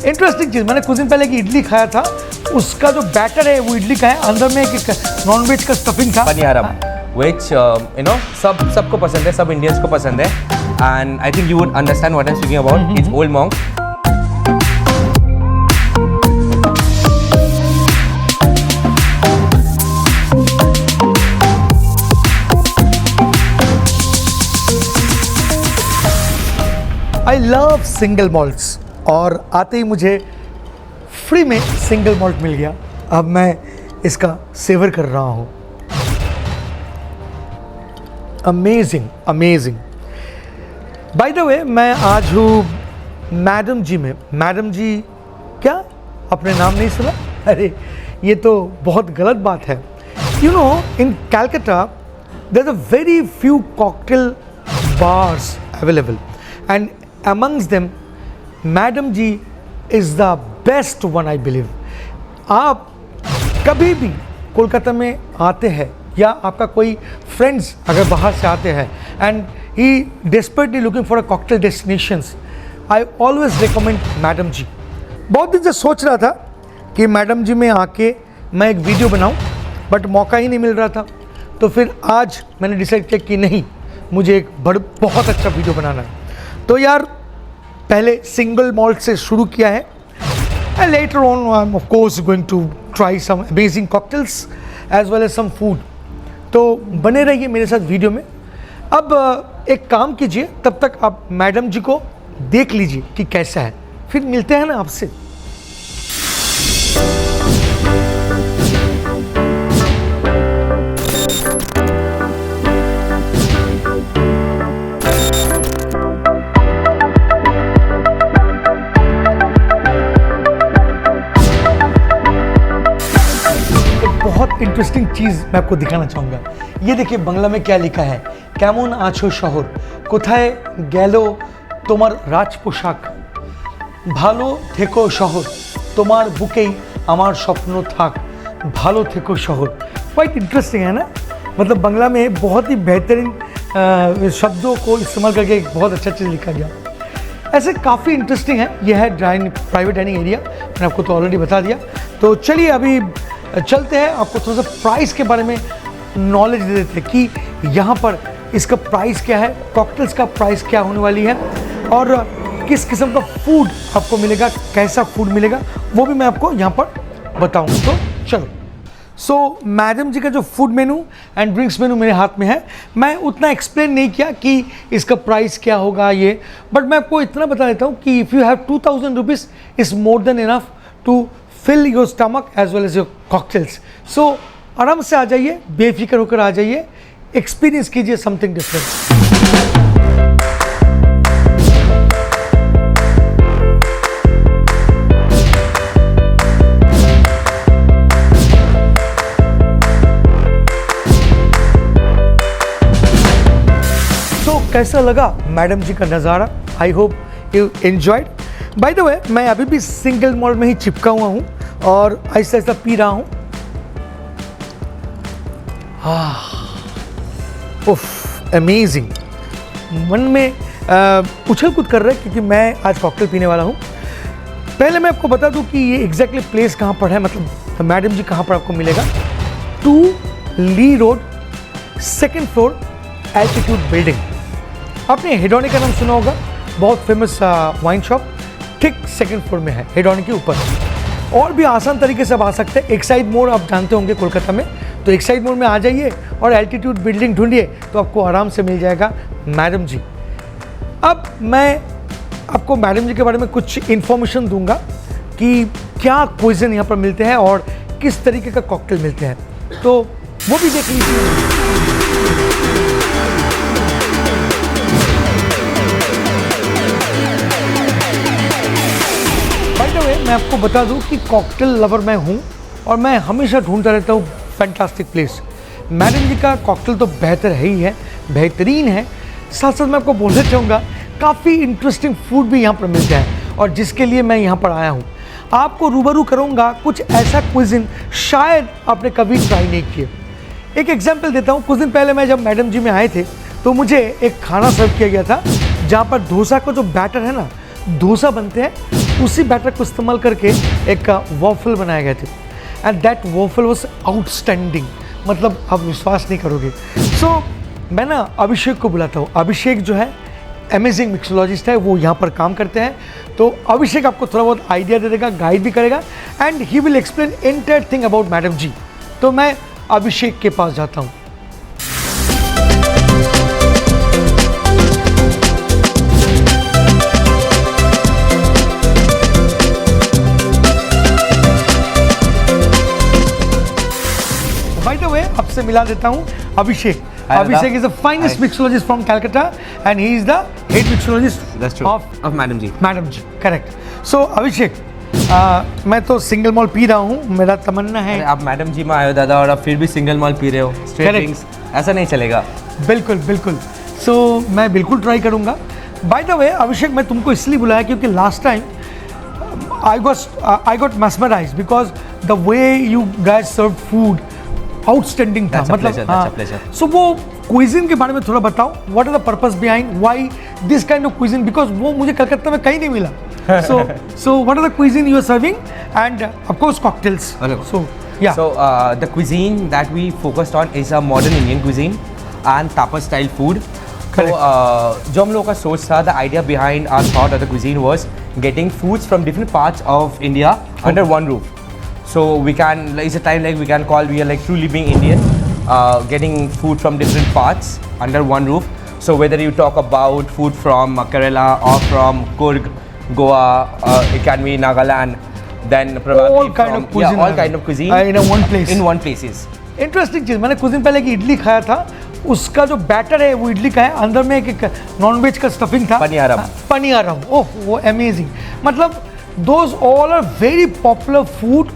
Interesting चीज़, मैंने कुछ दिन पहले की इडली खाया था, उसका जो बैटर है वो इडली का है, अंदर में एक नॉन वेज का स्टफिंग था, पनियारम, which सबको पसंद है, सब इंडियंस को पसंद है, and I think you would understand what I'm speaking about. It's Old Monk. I love single malts, और आते ही मुझे फ्री में सिंगल मॉल्ट मिल गया। अब मैं इसका सेवर कर रहा हूँ। Amazing amazing. By the way, मैं आज हूँ मैडम जी में। मैडम जी क्या अपने नाम नहीं सुना? अरे ये तो बहुत गलत बात है। You know, in Calcutta there are very few cocktail bars available, and amongst them madam ji is the best one I believe. आप कभी भी कोलकाता में आते हैं या आपका कोई फ्रेंड्स अगर बाहर से आते हैं and he desperately looking for a cocktail destinations, I always recommend Madam ji. बहुत दिन से सोच रहा था कि मैडम जी में आके मैं एक वीडियो बनाऊं, बट मौका ही नहीं मिल रहा था। तो फिर आज मैंने डिसाइड किया कि नहीं, मुझे एक बहुत अच्छा वीडियो बनाना है। तो यार पहले सिंगल मॉल्ट से शुरू किया है, and later on I am of course going to try some amazing cocktails as well as some food. तो बने रहिए मेरे साथ वीडियो में। अब एक काम कीजिए, तब तक आप मैडम जी को देख लीजिए कि कैसा है, फिर मिलते हैं ना आपसे। बहुत इंटरेस्टिंग चीज़ मैं आपको दिखाना चाहूँगा। ये देखिए बंगला में क्या लिखा है, केमन आछो शहर, कोथाय गेलो तोमार राज पोशाक, भालो थेको शहर, तोमार बुकेई आमार स्वप्न थाक, भालो थेको शहर। क्वाइट इंटरेस्टिंग है ना, मतलब बंगला में बहुत ही बेहतरीन शब्दों को इस्तेमाल करके बहुत अच्छा चीज़ लिखा गया। ऐसे काफ़ी इंटरेस्टिंग है। यह है प्राइवेट डाइनिंग एरिया, मैंने आपको तो ऑलरेडी बता दिया। तो चलिए अभी चलते हैं, आपको थोड़ा सा प्राइस के बारे में नॉलेज दे देते हैं कि यहाँ पर इसका प्राइस क्या है, कॉकटेल्स का प्राइस क्या होने वाली है, और किस किस्म का फूड आपको मिलेगा, कैसा फूड मिलेगा, वो भी मैं आपको यहाँ पर बताऊँगा। तो चलो। सो मैडम जी का जो फूड मेनू एंड ड्रिंक्स मेनू मेरे हाथ में है। मैं उतना एक्सप्लेन नहीं किया कि इसका प्राइस क्या होगा ये, बट मैं आपको इतना बता देता हूँ कि if you have 2000 rupees is more than enough to fill your stomach as well as your cocktails. So आराम से आ जाइए, बेफिक्र होकर आ जाइए, एक्सपीरियंस कीजिए समथिंग डिफरेंट। कैसा लगा मैडम जी का नज़ारा? I hope you enjoyed. By the way, मैं अभी भी सिंगल मॉल्ट में ही चिपका हुआ हूँ और ऐसा ऐसा पी रहा हूँ। उफ, अमेजिंग। मन में उछल कूद कर रहा है क्योंकि मैं आज कॉकटेल पीने वाला हूँ। पहले मैं आपको बता दूँ कि ये एग्जैक्टली प्लेस कहाँ पर है, मतलब मैडम जी कहाँ पर आपको मिलेगा। 2 Lee Road, 2nd floor, altitude building. आपने हेडोनिक का नाम सुना होगा, बहुत फेमस वाइन शॉप, ठीक 2nd फ्लोर में है, हेडोनिक के ऊपर। और भी आसान तरीके से आप आ सकते हैं। एक्साइड मोड़ आप जानते होंगे कोलकाता में, तो एक्साइड मोड़ में आ जाइए और एल्टीट्यूड बिल्डिंग ढूंढिए तो आपको आराम से मिल जाएगा मैडम जी। अब मैं आपको मैडम जी के बारे में कुछ इन्फॉर्मेशन दूंगा कि क्या क्विज़न यहाँ पर मिलते हैं और किस तरीके का कॉकटेल मिलते हैं, तो वो भी देख लीजिए। मैं आपको बता दूं कि कॉकटेल लवर मैं हूं और मैं हमेशा ढूंढता रहता हूं फैंटास्टिक प्लेस। मैडम जी का कॉकटेल तो बेहतर है ही है, बेहतरीन है। साथ साथ मैं आपको बोलना चाहूँगा काफ़ी इंटरेस्टिंग फूड भी यहाँ पर मिलता है और जिसके लिए मैं यहाँ पर आया हूँ। आपको रूबरू करूँगा कुछ ऐसा क्विज़िन शायद आपने कभी ट्राई नहीं किए। एक एग्जाम्पल देता हूँ। कुछ दिन पहले मैं जब मैडम जी में आए थे तो मुझे एक खाना सर्व किया गया था जहाँ पर डोसा का जो बैटर है ना, डोसा बनते हैं उसी बैटर को इस्तेमाल करके एक वॉफल बनाए गए थे and that waffle was outstanding, मतलब आप विश्वास नहीं करोगे। सो मैं ना अभिषेक को बुलाता हूँ। अभिषेक जो है अमेजिंग मिक्सोलॉजिस्ट है, वो यहाँ पर काम करते हैं। तो अभिषेक आपको थोड़ा बहुत आइडिया दे देगा, गाइड भी करेगा and he will explain entire thing about Madam ji. तो मैं अभिषेक के पास जाता हूँ। बाय द वे आपसे मिला देता हूँ अभिषेक। Hi, Abhishek is the finest Hi. mixologist from Calcutta and he is the head mixologist That's true. of Of Madam Ji. Madam Ji. Correct. So Abhishek, मैं तो सिंगल मॉल पी रहा हूँ, मेरा तमन्ना है। अरे आप मैडम जी में आए हो दादा और आप फिर भी सिंगल मॉल पी रहे हो, स्ट्रेट Correct. ड्रिंक्स, ऐसा नहीं चलेगा। बिल्कुल बिल्कुल। सो मैं बिल्कुल ट्राई करूँगा। बाय द वे अभिषेक, मैं तुमको इसलिए बुलाया क्योंकि last time I got mesmerized because the way you guys served food outstanding था। That's a pleasure, that's a pleasure. सो वो क्विजिन के बारे में थोड़ा बताओ, what are the purpose behind why this kind of cuisine, because वो मुझे कलकत्ता में कहीं नहीं मिला। So what are the cuisine you are serving and of course cocktails. So yeah So the cuisine that we focused on is a modern Indian cuisine and tapas style food. So जो हम लोगों का सोच था, the idea behind our thought of the cuisine was getting foods from different parts of India under one roof. So we can, it's a time like we can call, we are like truly being Indian, getting food from different parts under one roof. So whether you talk about food from Kerala or from Coorg, Goa, it can be Nagaland, then probably all kind of cuisine, all kind of cuisine in a one place. in one places. Interesting चीज़, मैंने कुछ दिन पहले एक इडली खाया था, उसका जो बैटर है वो इडली का है, अंदर में एक नॉनवेज का स्टफिंग था, पनियारम। पनियारम। ओह वो अमेजिंग। मतलब those all are very popular food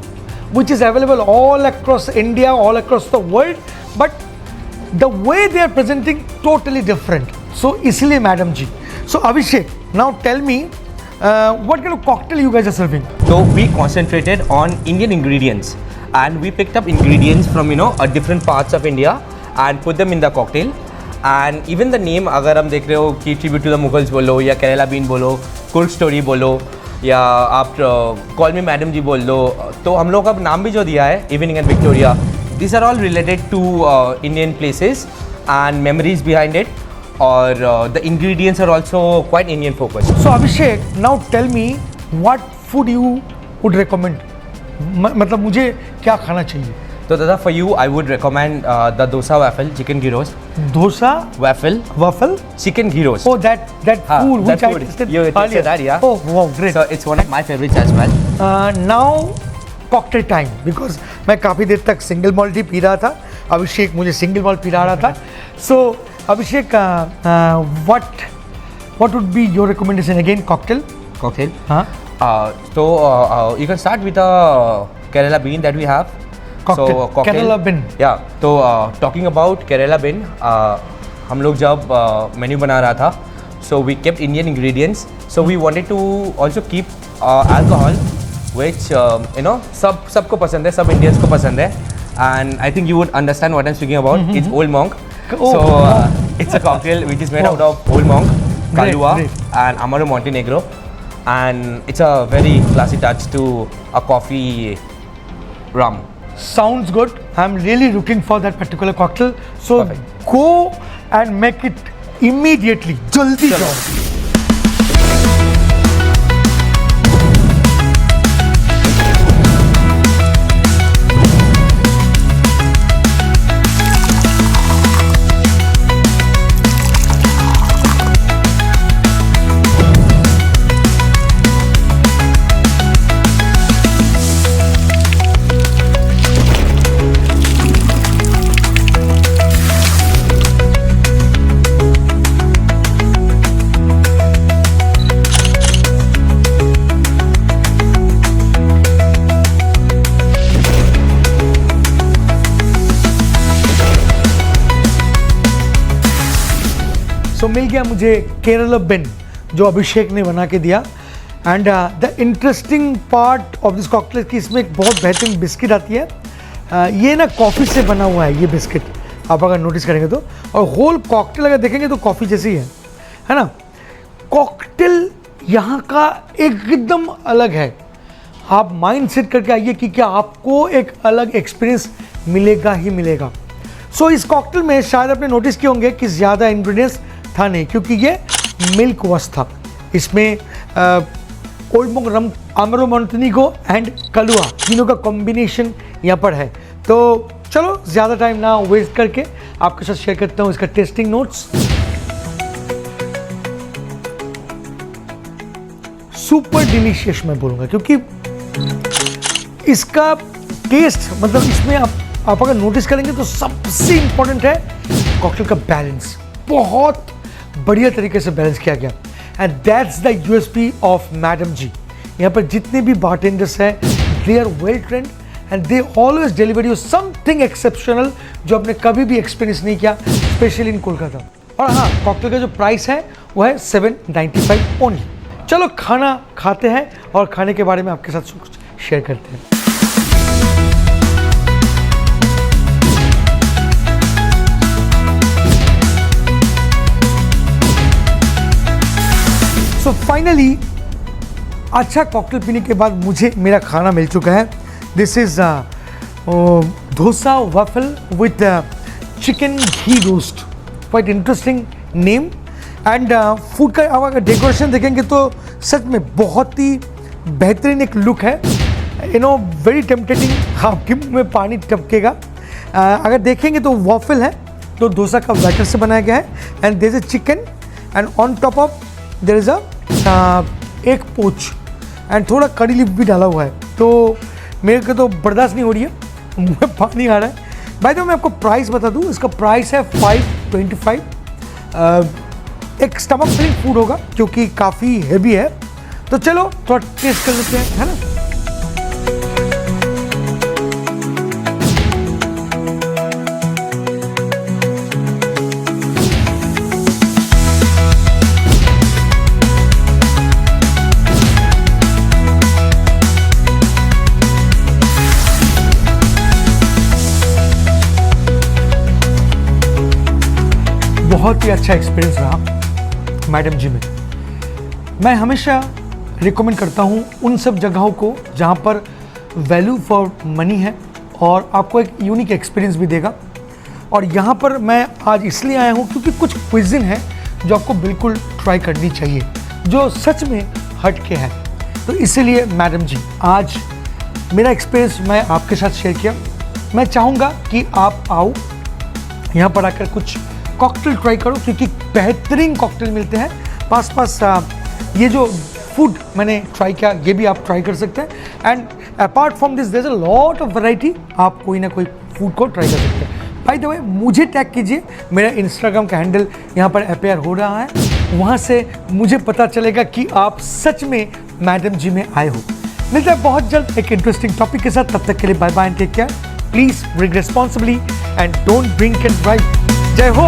which is available all across India, all across the world, but the way they are presenting totally different. So इसलिए madam ji. So Abhishek, now tell me what kind of cocktail you guys are serving? So we concentrated on Indian ingredients and we picked up ingredients from different parts of India and put them in the cocktail. And even the name, अगर हम देख रहे हो कि tribute to the Mughals बोलो या Kerala been बोलो, Coorg story बोलो या आप कॉल मी मैडम जी बोल दो, तो हम लोग का नाम भी जो दिया है evening and Victoria, this are all related to Indian places and memories behind it, और the ingredients are also quite Indian focus. So Abhishek, now tell me what food you would recommend? मतलब मुझे क्या खाना चाहिए? तो दादा for you I would recommend the dosa waffle chicken ghee roast. Dosa waffle waffle? chicken ghee roast. Oh, that food that which I food. tasted You tasted earlier. that, yeah? Oh, wow, great. So it's one of my favorites as well. Now cocktail time, because मैं काफ़ी देर तक single malt ही P रहा था, अभिषेक मुझे single malt पिला रहा था। So Abhishek, what would be your recommendation again? Cocktail? Cocktail. हाँ, So you can start with a Kerala bean that we have. Cocktail. Kerala bean. Yeah. So talking about Kerala bean, हम लोग जब menu बना रहा था, so we kept Indian ingredients. So we wanted to also keep alcohol, which सबको पसंद है, सब Indians को पसंद है, and I think you would understand what I'm speaking about. It's Old Monk. Oh, So wow. it's a cocktail which is made Wow. out of Old Monk, Great, Kahlua, great. and Amaro Montenegro, and it's a very classy touch to a coffee rum. sounds good. I'm really looking for that particular cocktail. So Perfect. go and make it immediately. जल्दी चलो। जाओ। सो मिल गया मुझे केरला बिन जो अभिषेक ने बना के दिया। And the interesting part of this cocktail कि इसमें एक बहुत बेहतरीन बिस्किट आती है। ये ना कॉफ़ी से बना हुआ है ये बिस्किट, आप अगर नोटिस करेंगे तो, और होल कॉकटेल अगर देखेंगे तो कॉफ़ी जैसी है ना। कॉकटेल यहाँ का एकदम अलग है। आप माइंड सेट करके आइए कि क्या आपको एक अलग एक्सपीरियंस मिलेगा ही मिलेगा। सो इस कॉकटेल में शायद आपने नोटिस किए होंगे कि ज़्यादा इंग्रेडिएंट्स था नहीं, क्योंकि ये मिल्क वॉश था। इसमें ओल्ड मोंक रम, अमरो मोंटेनिगो एंड कलुआ तीनों का कॉम्बिनेशन यहाँ पर है। तो चलो ज़्यादा टाइम ना वेस्ट करके आपके साथ शेयर करता हूँ इसका टेस्टिंग नोट्स। सुपर डिलीशियस मैं बोलूँगा, क्योंकि इसका टेस्ट, मतलब इसमें आप अगर नोटिस करेंगे तो सबसे इंपॉर्टेंट है कॉकटेल का बैलेंस। बहुत बढ़िया तरीके से बैलेंस किया गया and that's the USP of Madam ji. यहाँ पर जितने भी बारटेंडर्स हैं they are well trained and they always deliver you something exceptional जो आपने कभी भी एक्सपीरियंस नहीं किया, स्पेशली इन कोलकाता। और हाँ, कॉकटेल का जो प्राइस है वो है 795 ओनली। चलो खाना खाते हैं और खाने के बारे में आपके साथ कुछ शेयर करते हैं। सो फाइनली अच्छा कॉकटेल पीने के बाद मुझे मेरा खाना मिल चुका है। This is dosa waffle with chicken ghee roast, quite interesting name. And food का अगर डेकोरेशन देखेंगे तो सच में बहुत ही बेहतरीन एक लुक है। यू नो, वेरी टेम्पटेटिंग, आपके मुंह में पानी टपकेगा। अगर देखेंगे तो वॉफल है, तो डोसा का बैटर से बनाया गया है and there is a chicken and on top of there is a egg poach and थोड़ा कड़ी लीफ भी डाला हुआ है। तो मेरे को तो बर्दाश्त नहीं हो रही है, मुँह में पानी आ रहा है। भाई तो मैं आपको प्राइस बता दूँ, इसका प्राइस है 525। एक स्टमक फिलिंग फूड होगा क्योंकि काफ़ी हैवी है। तो चलो थोड़ा टेस्ट कर लेते हैं, है ना। बहुत ही अच्छा एक्सपीरियंस रहा मैडम जी में। मैं हमेशा रिकमेंड करता हूँ उन सब जगहों को जहाँ पर वैल्यू फॉर मनी है और आपको एक यूनिक एक्सपीरियंस भी देगा। और यहाँ पर मैं आज इसलिए आया हूँ क्योंकि कुछ क्विज़िन है जो आपको बिल्कुल ट्राई करनी चाहिए, जो सच में हट के है। तो इसीलिए मैडम जी, आज मेरा एक्सपीरियंस मैं आपके साथ शेयर किया। मैं चाहूँगा कि आप आओ यहाँ पर आकर कुछ कॉकटेल ट्राई करो, क्योंकि बेहतरीन कॉकटेल मिलते हैं पास। ये जो फूड मैंने ट्राई किया ये भी आप ट्राई कर सकते हैं। And apart from this there is a lot of variety, आप कोई ना कोई फूड को ट्राई कर सकते हैं। बाय द वे, मुझे टैग कीजिए, मेरा इंस्टाग्राम का हैंडल यहाँ पर अपीयर हो रहा है, वहाँ से मुझे पता चलेगा कि आप सच में मैडम जी में आए हो। मिलते हैं बहुत जल्द एक इंटरेस्टिंग टॉपिक के साथ। तब तक के लिए bye bye and take care. Please drink responsibly and don't drink and drive. जय हो।